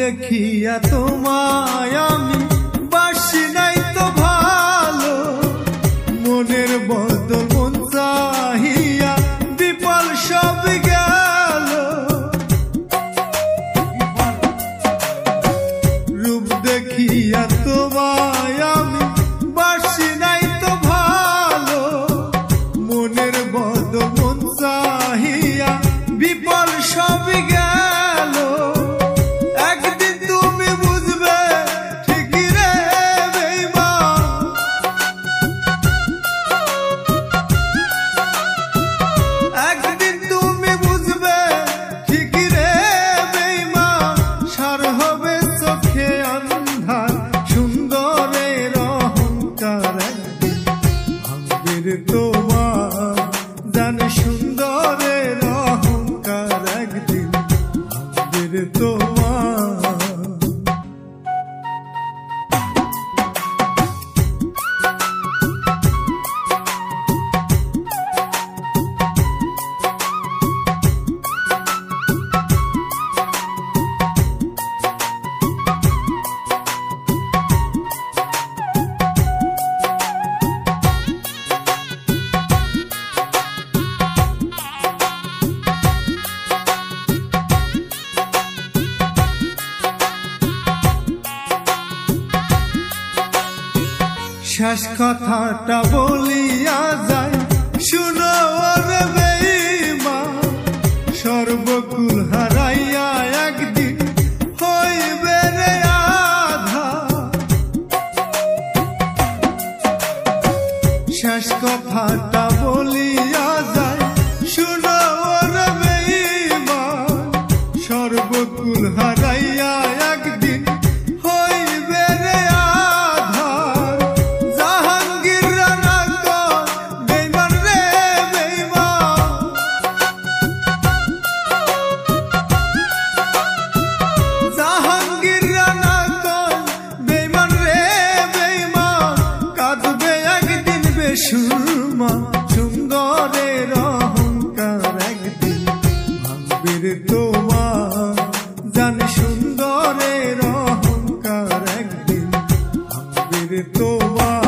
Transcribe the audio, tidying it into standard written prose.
দেখিয়া তোমায় আমি বাসি নাই তো ভালো, মনের বদল মন চাহিয়া বিফল সব গেল। রূপ দেখিয়া তোমায় আমি বাসি নাই তো ভালো, মনের বদল মন চাহিয়া বিফল সব গেল। একদিন তুমি বুঝবে ঠিকই রে বেঈমান, একদিন তুমি বুঝবে ঠিকই রে বেঈমান। সার হবে চোখে অন্ধার সুন্দরের অহংকার, একদিন ভাঙবে রে তোমার জান সুন্দরের অহংকার, একদিন ভাঙবে রে তোমার। শেষ কথাটা বলিয়া যায় শুনো রে বেঈমান, সর্বকুল হারাইয়া একদিন হইবে রে আঁধার। শেষ কথাটা বলিয়া যায় শুনো রে বেঈমান, সর্বকুল হারাইয়া একদিন হইবে রে আঁধার। জাহাঙ্গীর রানা কয় বেঈমান রে বেঈমান, জাহাঙ্গীর রানা কয় বেঈমান রে বেঈমান। কাঁদবে একদিন বেসুরমা সুন্দরের অহংকার, একদিন ভাঙবে রে তোমার জান সুন্দরের অহংকার, একদিন ভাঙবে রে তোমার।